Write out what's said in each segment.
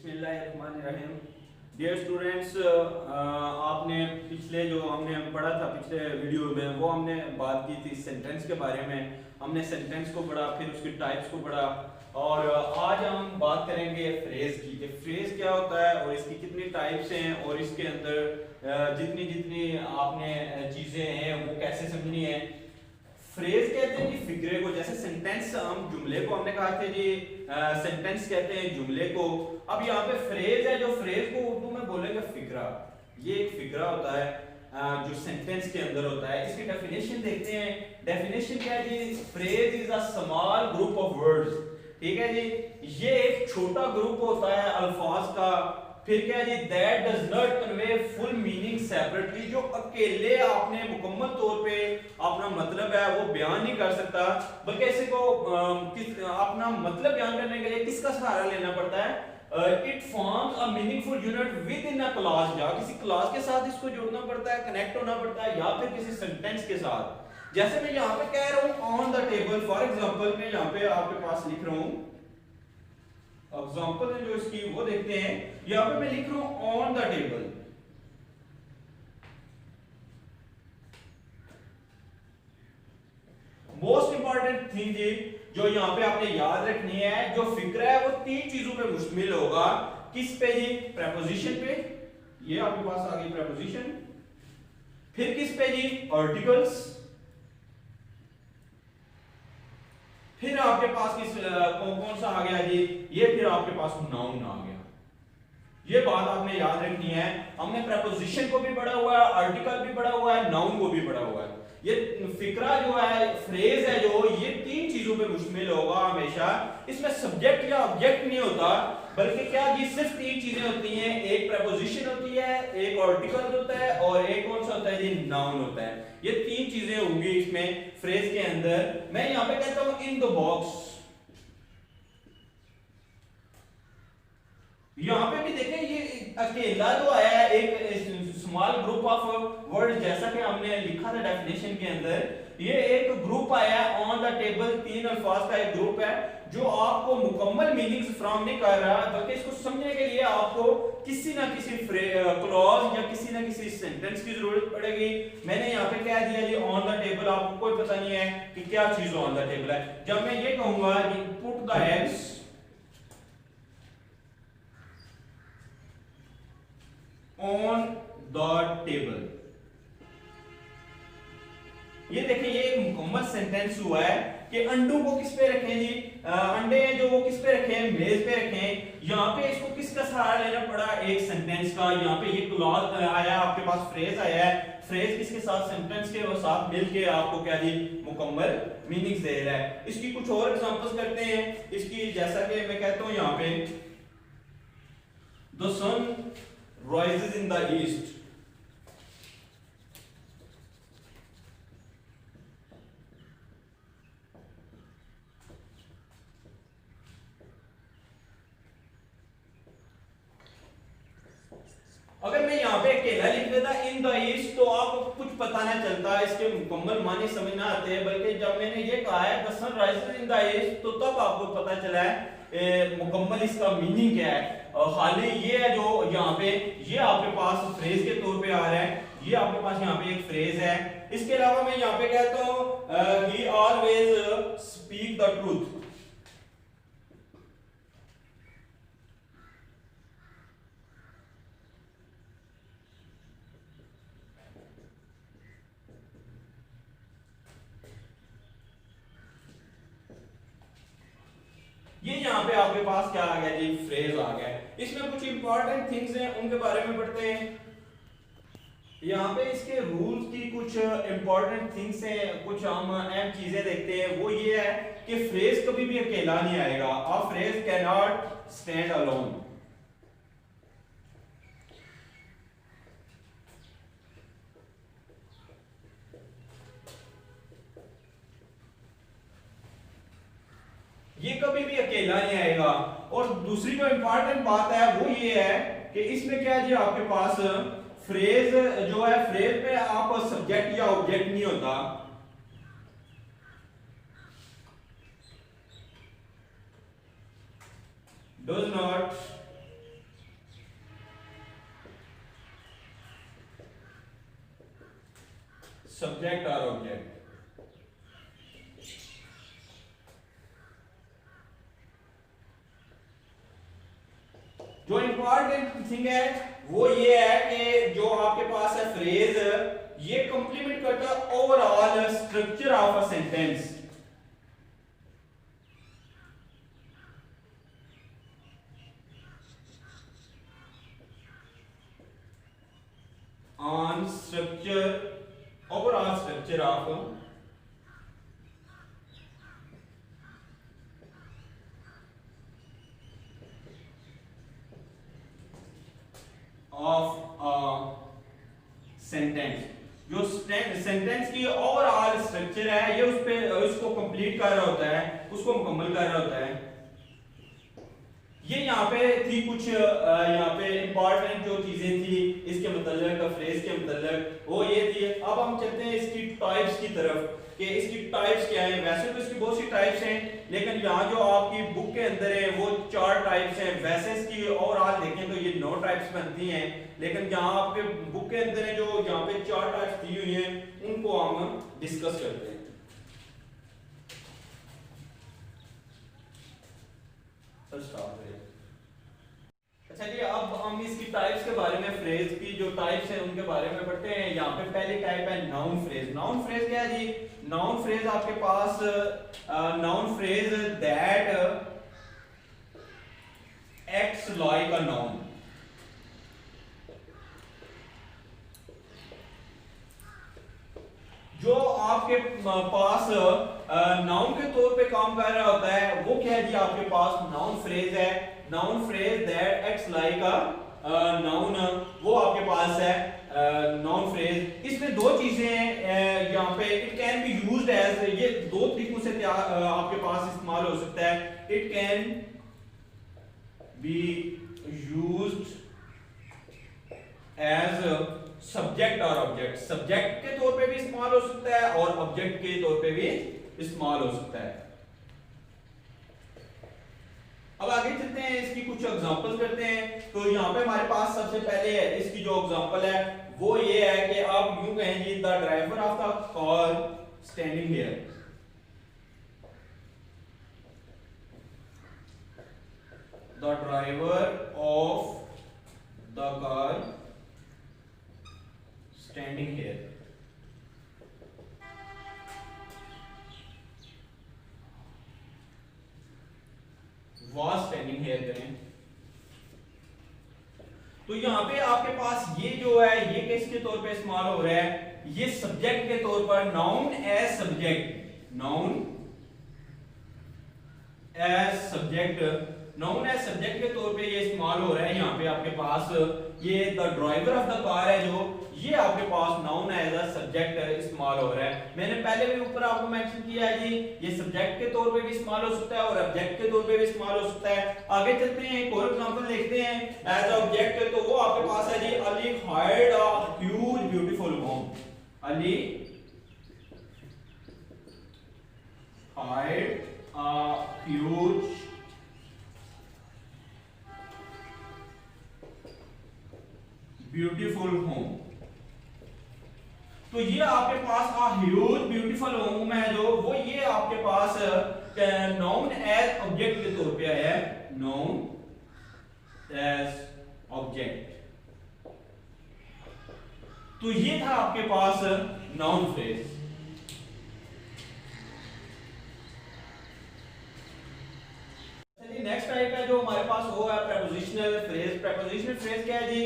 बिस्मिल्लाहिर्रहमानिर्रहीम। Dear students, आपने पिछले जो हमने पढ़ा था पिछले वीडियो में वो हमने बात की थी सेंटेंस के बारे में। हमने सेंटेंस को पढ़ा, फिर उसकी टाइप्स को पढ़ा और आज हम बात करेंगे फ्रेज की कि फ्रेज क्या होता है और इसकी कितनी टाइप्स हैं और इसके अंदर जितनी जितनी आपने चीज़ें हैं वो कैसे समझनी है। फ्रेज कहते हैं जी फिक्रे को, जैसे सेंटेंस हम जुमले को हमने कहा था जी सेंटेंस कहते हैं जुमले को। अब यहाँ पे फ्रेज है, जो फ्रेज को उर्दू में बोलेंगे फिक्रा। ये एक फिक्रा होता है जो सेंटेंस के अंदर होता है। इसकी डेफिनेशन देखते हैं। डेफिनेशन क्या है जी? Phrase is a small group of words. ठीक है जी, ये एक छोटा ग्रुप होता है अल्फाज का। फिर क्या है जी? That does not convey full meaning separately, जो अकेले आपने मुकम्मल तौर पे अपना मतलब है वो बयान नहीं कर सकता, बल्कि इसे को अपना मतलब बयान करने के लिए किसका सहारा लेना पड़ता है? It forms a meaningful unit with in a clause, या किसी क्लॉज के साथ इसको जोड़ना पड़ता है, कनेक्ट होना पड़ता है, या फिर किसी सेंटेंस के साथ। जैसे मैं यहाँ पे कह रहा हूँ on the table, for example मैं यहाँ पे आपके पास लिख रहा हूँ एग्जांपल है जो इसकी वो देखते हैं। यहाँ पे मैं लिख रहा हूँ on the table. Most important thing जी जो यहाँ पे आपने याद रखनी है, जो फिक्र है वो तीन चीजों पे मुश्तमिल होगा। किस पे जी? प्रेपोजिशन पे। ये आपके पास आ गई प्रेपोजिशन। फिर किस पे जी? आर्टिकल्स। फिर आपके पास कौन सा आ गया जी? ये फिर आपके पास नाउन आ गया। ये बात आपने याद रखनी है। हमने प्रेपोजिशन को भी पढ़ा हुआ है, आर्टिकल भी पढ़ा हुआ है, नाउन को भी पढ़ा हुआ है। ये फिक्रा जो है, फ्रेज है जो, ये तीन चीजों पे मुश्तमिल होगा हमेशा। इसमें सब्जेक्ट या ऑब्जेक्ट नहीं होता, बल्कि क्या जी? सिर्फ तीन चीजें होती हैं। एक प्रेपोजिशन होती है, एक आर्टिकल होता है और एक कौन सा होता है जी? नाउन होता है। ये तीन चीजें होंगी इसमें फ्रेज के अंदर। मैं यहां पे कहता हूं इन द बॉक्स। यहां पे भी देखें, ये अकेला जो आया है, एक स्मॉल ग्रुप ऑफ वर्ड, जैसा कि हमने लिखा था डेफिनेशन के अंदर, ये एक ग्रुप आया है ऑन द टेबल। तीन अल्फाज का एक ग्रुप है जो आपको मुकम्मल मीनिंग्स फ्रॉम नहीं कर रहा, बल्कि इसको समझने के लिए आपको किसी ना किसी क्लॉज या किसी ना किसी सेंटेंस की जरूरत पड़ेगी। मैंने यहाँ पे कह दिया जी ऑन द टेबल, आपको कोई पता नहीं है कि क्या चीज ऑन द टेबल है। जब मैं ये कहूंगा put the eggs on the table, ये देखिए ये एक मुकम्मल सेंटेंस हुआ है कि अंडों को किस पे रखें जी? अंडे जो वो किस पे रखें? मेज पे रखें। यहाँ पे इसको किसका सहारा लेना पड़ा? एक सेंटेंस का। यहाँ पे ये क्लॉज आया, आपके पास फ्रेज आया है। फ्रेज किसके साथ? सेंटेंस के साथ मिलके आपको क्या जी? मुकम्मल मीनिंग्स दे रहा है। इसकी कुछ और एग्जांपल्स करते हैं इसकी। जैसा कि मैं कहता हूं यहाँ पे the sun rises in the east। अगर मैं यहाँ पे अकेला लिख देता इन द ईस्ट तो आपको कुछ पता ना चलता, इसके मुकम्मल माने समझ ना आते, बल्कि जब मैंने ये कहा है the sun rises in the east तो तब आपको पता चला है मुकम्मल इसका मीनिंग क्या है। खाली ये है जो यहाँ पे ये आपके पास फ्रेज के तौर पे आ रहा है। ये आपके पास यहाँ पे एक फ्रेज है। इसके अलावा मैं यहाँ पे कहता हूँ ही ऑलवेज स्पीक द ट्रूथ। ये यहाँ पे आपके पास क्या आ गया जी? फ्रेज आ गया। इसमें कुछ इंपॉर्टेंट थिंग्स हैं, उनके बारे में पढ़ते हैं। यहाँ पे इसके रूल्स की कुछ इंपॉर्टेंट थिंग्स हैं, कुछ हम अहम चीजें देखते हैं। वो ये है कि फ्रेज कभी भी अकेला नहीं आएगा। A phrase can not stand alone. ये कभी भी अकेला नहीं आएगा। और दूसरी जो इंपॉर्टेंट बात है वो ये है कि इसमें क्या है जी? आपके पास फ्रेज जो है, फ्रेज पे आप सब्जेक्ट या ऑब्जेक्ट नहीं होता। डज नॉट सब्जेक्ट और ऑब्जेक्ट। जो इंपॉर्टेंट थिंग है वो ये है कि जो आपके पास है फ्रेज, ये कंप्लीमेंट करता है overall structure of a sentence. On structure, overall structure of sentence. जो सेंटेंस की ओवरऑल स्ट्रक्चर है, ये उस पे उसको कंप्लीट कर रहा होता है, उसको मुकम्मल कर रहा होता है। ये यहाँ पे थी कुछ यहाँ पे इंपॉर्टेंट जो चीजें थी इसके मतलब, फ्रेज के मतलब, वो ये थी। अब हम चलते हैं इसकी टाइप्स की तरफ कि इसकी टाइप्स क्या है। वैसे तो इसकी बहुत सी टाइप्स हैं, लेकिन यहाँ जो आपकी बुक के अंदर है वो 4 टाइप्स हैं। वैसे इसकी ओवरऑल देखें तो ये 9 टाइप्स बनती हैं, लेकिन यहाँ आपके बुक के अंदर है जो यहाँ पे 4 टाइप्स दी हुई हैं, उनको हम डिस्कस करते हैं। अच्छा जी, अब हम इसकी टाइप्स के बारे में, फ्रेज की जो टाइप्स हैं उनके बारे में पढ़ते हैं। यहाँ पे पहली टाइप है नाउन फ्रेज। नाउन फ्रेज क्या है जी? नाउन फ्रेज आपके पास noun phrase that acts like a noun. जो आपके पास नाउन के तौर पे काम कर रहा होता है वो क्या है जी? आपके पास नाउन फ्रेज है। Noun phrase that acts like a noun, वो आपके पास है नाउन फ्रेज। इसमें 2 चीजें हैं यहाँ पे। It can be used as, ये 2 तरीकों से आपके पास इस्तेमाल हो सकता है। It can be used as subject और ऑब्जेक्ट। सब्जेक्ट के तौर पे भी इस्तेमाल हो सकता है और ऑब्जेक्ट के तौर पे भी इस्तेमाल हो सकता है। अब आगे चलते हैं, इसकी कुछ एग्जांपल्स करते हैं। तो यहाँ पे हमारे पास सबसे पहले इसकी जो एग्जांपल है वो ये है कि आप यूं कहें जी, the driver of the car standing here. द ड्राइवर ऑफ द कार standing here। was standing here करें तो यहाँ पे आपके पास ये जो है ये किसके तौर पे इस्तेमाल हो रहा है? ये सब्जेक्ट के तौर पर, noun as subject. Noun as subject, noun as subject के तौर पे ये इस्तेमाल हो रहा है। यहाँ पे आपके पास ये the driver of the car है जो, ये आपके पास नाउन एज अ सब्जेक्ट इस्तेमाल हो रहा है। मैंने पहले भी ऊपर आपको मेंशन किया है जी, ये सब्जेक्ट के तौर पे भी इस्तेमाल हो सकता है और ऑब्जेक्ट के तौर पे भी इस्तेमाल हो सकता है। आगे चलते हैं, एक और एग्जांपल देखते हैं एज ऑब्जेक्ट। तो वो आपके पास है जी, Ali hired a huge beautiful home. Ali hired a huge beautiful home. तो ये आपके पास ह्यूज ब्यूटीफुल होम है जो, वो ये आपके पास नाउन एज ऑब्जेक्ट के तौर पे आया है। Noun as object. तो ये था आपके पास नाउन फ्रेज। नेक्स्ट टाइप है जो हमारे पास वो है प्रेपोजिशनल फ्रेज। प्रेपोजिशनल फ्रेज क्या है जी?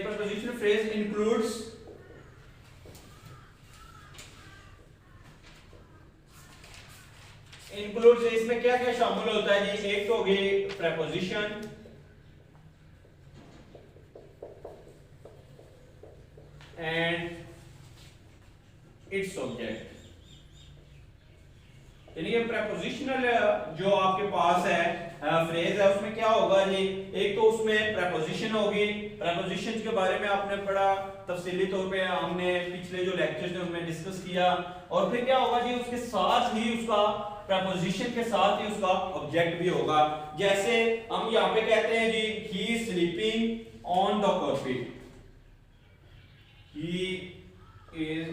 प्रेपोजिशनल फ्रेज इंक्लूड्स इसमें क्या क्या शामिल होता है जी? एक तो होगी प्रेपोजिशन, एंड इट्स ऑब्जेक्ट। यानी ये प्रेपोजिशनल जो आपके पास है फ्रेज है, उसमें क्या होगा जी? एक तो उसमें प्रेपोजिशन होगी। प्रेपोजिशंस के बारे में आपने पढ़ा तफसीली तौर पे, हमने पिछले जो लेक्चर्स में उनमें डिस्कस किया। और फिर क्या होगा जी? उसके साथ ही उसका, प्रेपोजिशन के साथ ही उसका ऑब्जेक्ट भी होगा। जैसे हम यहाँ पे कहते हैं जी, he is sleeping on the carpet. He is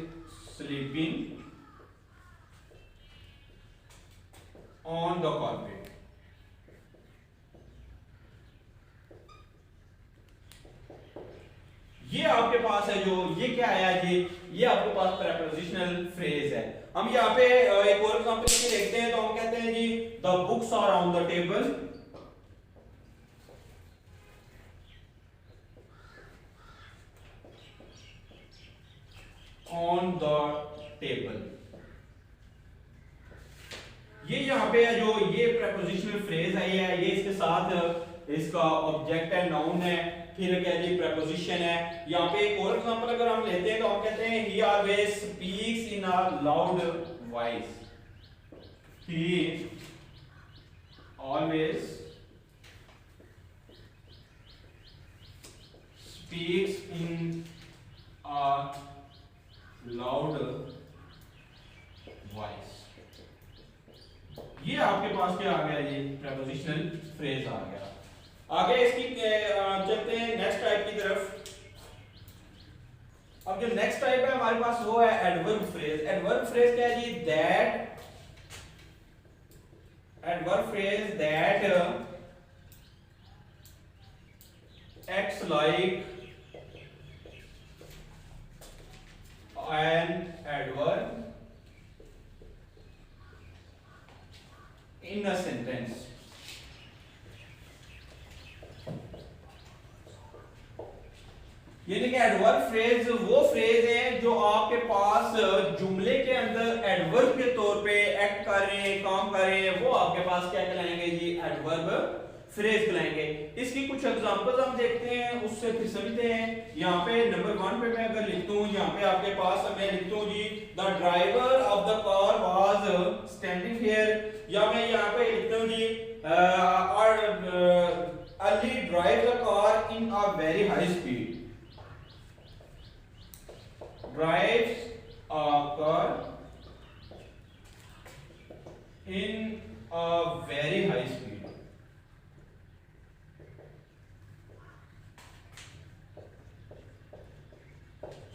ये आपके पास है जो ये क्या आया जी, ये आपके पास प्रेपोजिशनल फ्रेज है। हम यहाँ पे एक और एग्जांपल देखते हैं, तो हम कहते हैं जी the books are on the table, on the table. ये यहाँ पे है जो ये प्रेपोजिशनल फ्रेज है, ये इसके साथ इसका ऑब्जेक्ट है, नाउन है, फिर क्या जी प्रेपोजिशन है। यहाँ पे एक और एग्जांपल अगर हम लेते हैं तो हम कहते हैं ही always speaks in a loud voice, he always speaks in a loud voice. ये आपके पास क्या आ गया, ये प्रेपोजिशनल फ्रेज आ गया। आगे इसकी चलते हैं नेक्स्ट टाइप की तरफ। अब जो नेक्स्ट टाइप है हमारे पास वो है एडवर्ब फ्रेज। एडवर्ब फ्रेज क्या है जी, that adverb phrase that acts like an adverb in a sentence। यानी कि एडवर्ब फ्रेज वो फ्रेज है जो आपके पास जुमले के अंदर एडवर्ब के तौर पे एक्ट कर रहे हैं, काम कर रहे हैं, वो आपके पास क्या कहलाएंगे जी, एडवर्ब फ्रेज कहलाएंगे। इसकी कुछ एग्जांपल्स हम देखते हैं, उससे फिर समझते हैं। यहाँ पे नंबर 1 पे मैं अगर लिखता हूँ, यहाँ पे आपके पास मैं लिखता हूँ जी the driver of the car was standing here, या मैं यहाँ पे लिखता हूँ जी Ali drive the car in a very high speed, drives a car in a very high speed।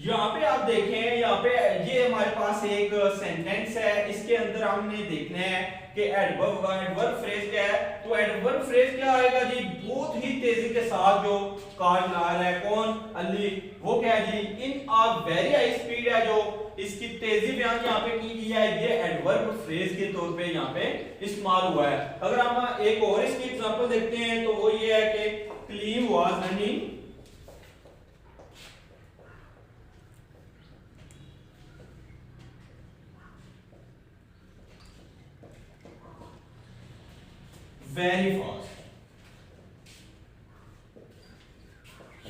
यहाँ पे आप देखें, यहाँ पे ये हमारे पास एक सेंटेंस है, इसके अंदर हमने देखना है कि एडवर्ब फ्रेज क्या है। तो एडवर्ब फ्रेज क्या आएगा जी, बहुत ही तेजी के साथ जो कार चला रहा है, कौन, अली, वो क्या है जी, इन अ वेरी हाई स्पीड है, जो इसकी तेजी बयान यहाँ पे की गई है, ये एडवर्ब फ्रेज के तौर पे यहाँ पे इस्तेमाल हुआ है। अगर हम एक और इसकी एग्जांपल देखते हैं तो वो ये है कि Kaleem was running very fast.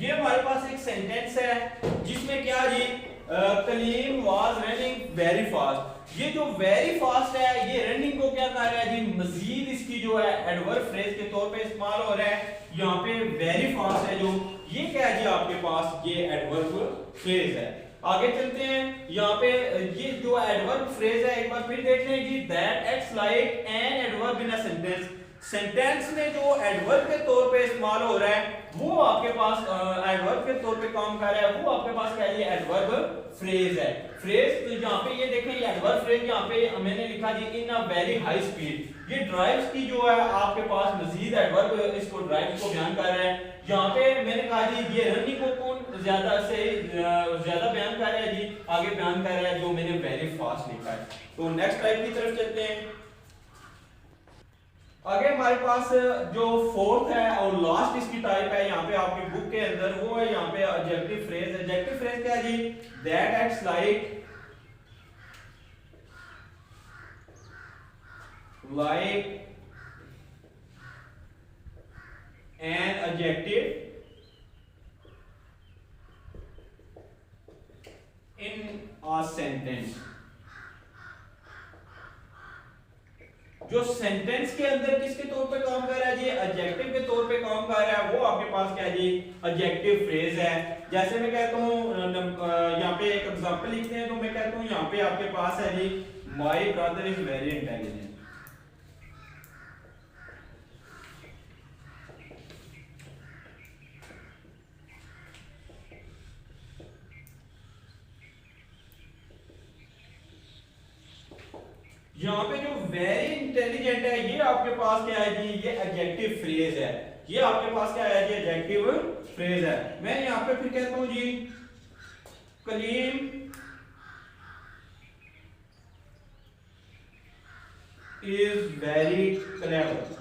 ये हमारे पास एक सेंटेंस है जिसमें क्या जी, Kaleem was running very fast. ये जो वेरी फास्ट है, ये रनिंग को क्या कर रहा है जी, मजीद इसकी जो है एडवर्ब फ्रेज के तौर पे इस्तेमाल हो रहा है। यहाँ पे वेरी फास्ट है जो, ये क्या है जी आपके पास, ये एडवर्ब फ्रेज है। आगे चलते हैं, यहाँ पे ये जो एडवर्ब फ्रेज है एक बार फिर देखते हैं जी, that acts like an adverb in a sentence. Sentence में जो एडवर्ब के तौर पे इस्तेमाल हो रहा है, वो आपके पास एडवर्ब के तौर पे काम कर रहा है, वो आपके पास क्या है, एडवर्ब फ्रेज है। फ्रेज तो यहाँ पे ये देखें, ये एडवर्ब फ्रेज यहाँ पे मैंने लिखा जी इन अ वेरी हाई स्पीड। ये ड्राइव्स की जो है आपके पास मजीद एडवर्ब इसको ड्राइव्स को बयान कर रहा है। यहाँ पे मैंने कहा जी ये रनिंग को कौन ज्यादा से ज्यादा बयान कर रहा है जी, आगे बयान कर रहा है जो मैंने वेरी फास्ट लिखा है। तो नेक्स्ट टाइप की तरफ चलते हैं। आगे हमारे पास जो फोर्थ है और लास्ट इसकी टाइप है यहाँ पे आपकी बुक के अंदर, वो है यहाँ पे एडजेक्टिव फ्रेज। एडजेक्टिव फ्रेज क्या है जी, that acts like an adjective in a sentence. जो सेंटेंस के अंदर किसके तौर पे काम कर रहा है जी, एडजेक्टिव के तौर पे काम कर रहा है, वो आपके पास क्या है जी, एडजेक्टिव फ्रेज है। जैसे मैं कहता हूँ, यहाँ पे एक एग्जांपल लिखते हैं, तो मैं कहता हूँ यहाँ पे आपके पास है जी, my brother is very intelligent. यहाँ पे जो वेरी इंटेलिजेंट है, ये आपके पास क्या है जी, ये एडजेक्टिव फ्रेज है। ये आपके पास क्या है जी, एडजेक्टिव फ्रेज है। मैं यहाँ पे फिर कहता हूं जी कलीम इज वेरी क्लेवर।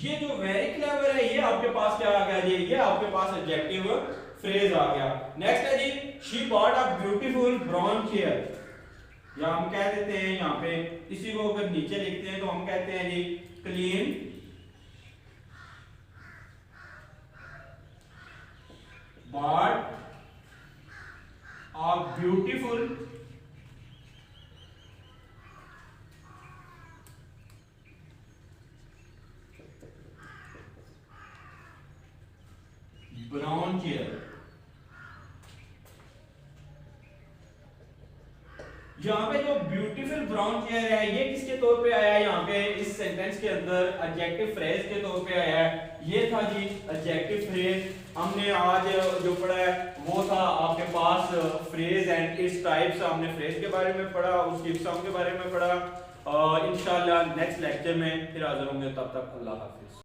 ये जो वेरी क्लेवर है ये आपके पास क्या आ गया जी, ये आपके पास एडजेक्टिव फ्रेज आ गया। नेक्स्ट है जी she bought a beautiful brown chair. या हम कह देते हैं यहाँ पे, इसी को अगर नीचे लिखते हैं तो हम कहते हैं जी Kaleem bought a beautiful brown chair. यहाँ पे जो ब्यूटीफुल ब्राउन चेयर है ये किसके तौर पे आया है, यहाँ पे इस सेंटेंस के अंदर एडजेक्टिव फ्रेज के तौर पे आया है। ये था जी एडजेक्टिव फ्रेज। हमने आज जो पढ़ा है वो था आपके पास फ्रेज एंड इट्स टाइप्स। हमने फ्रेज के बारे में पढ़ा, उसकी इकसाम के बारे में पढ़ा। इंशाल्लाह नेक्स्ट लेक्चर में फिर हाजिर होंगे, तब तक अल्लाह हाफिज।